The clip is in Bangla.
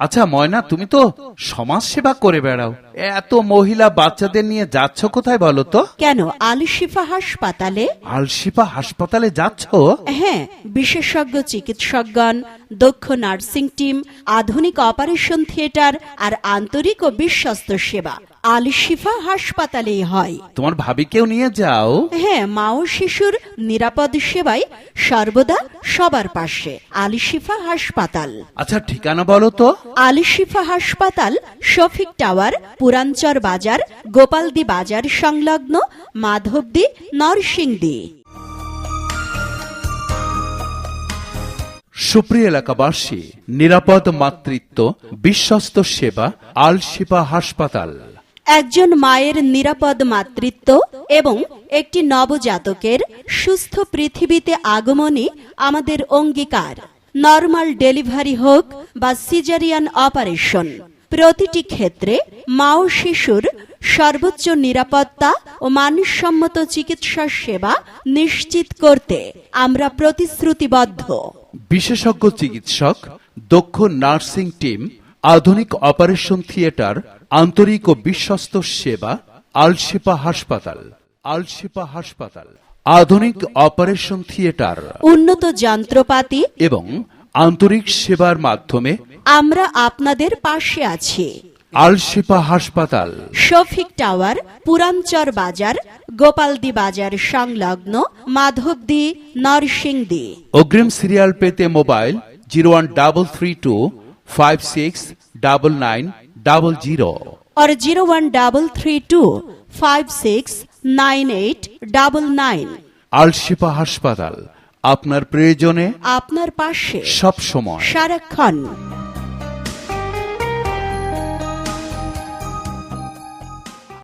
আচ্ছা ময়না, তুমি তো সমাজ সেবা করে বেড়াও, এত মহিলা বাচ্চাদের নিয়ে যাচ্ছ কোথায় বলো তো? কেন, আল শিফা হাসপাতালে। আলশিফা হাসপাতালে যাচ্ছ? হ্যাঁ, বিশেষজ্ঞ চিকিৎসকগণ, দক্ষ নার্সিং টিম, আধুনিক অপারেশন থিয়েটার আর আন্তরিক ও বিশ্বস্ত সেবা আল শিফা হাসপাতালেই হয়। তোমার ভাবিকেও নিয়ে যাও? হ্যাঁ, মা ও শিশুর নিরাপদ সেবায় সর্বদা সবার পাশে আল শিফা হাসপাতাল। আচ্ছা ঠিকানা বলো তো? আল শিফা হাসপাতাল, শফিক টাওয়ার, পুরাঞ্চর বাজার, গোপালদি বাজার সংলগ্ন, মাধবদী, নরসিংদী। সুপ্রিয় এলাকাবাসী, নিরাপদ মাতৃত্ব, বিশ্বস্ত সেবা, আলশিফা হাসপাতাল। একজন মায়ের নিরাপদ মাতৃত্ব এবং একটি নবজাতকের সুস্থ পৃথিবীতে আগমনই আমাদের অঙ্গীকার। নরমাল ডেলিভারি হোক বা সিজারিয়ান অপারেশন, প্রতিটি ক্ষেত্রে মা ও শিশুর সর্বোচ্চ নিরাপত্তা ও মানসম্মত চিকিৎসা সেবা নিশ্চিত করতে আমরা প্রতিশ্রুতিবদ্ধ। বিশেষজ্ঞ চিকিৎসক, দক্ষ নার্সিং টিম, আধুনিক অপারেশন থিয়েটার, আন্তরিক ও বিশ্বস্ত সেবা, আলশিফা হাসপাতাল। আলশিফা হাসপাতাল, আধুনিক অপারেশন থিয়েটার, উন্নত যন্ত্রপাতি এবং আন্তরিক সেবার মাধ্যমে আমরা আপনাদের পাশে আছি। আলশিফা হাসপাতাল, শফিক টাওয়ার, পুরাঞ্চর বাজার, গোপালদি বাজার সংলগ্ন, মাধবদী, নরসিংদী। অগ্রিম সিরিয়াল পেতে মোবাইল 0133269900 और 01332569899। আলশিফা হাসপাতাল, আপনার প্রয়োজনে আপনার পাশে সব সময়। সারাক্ষণ।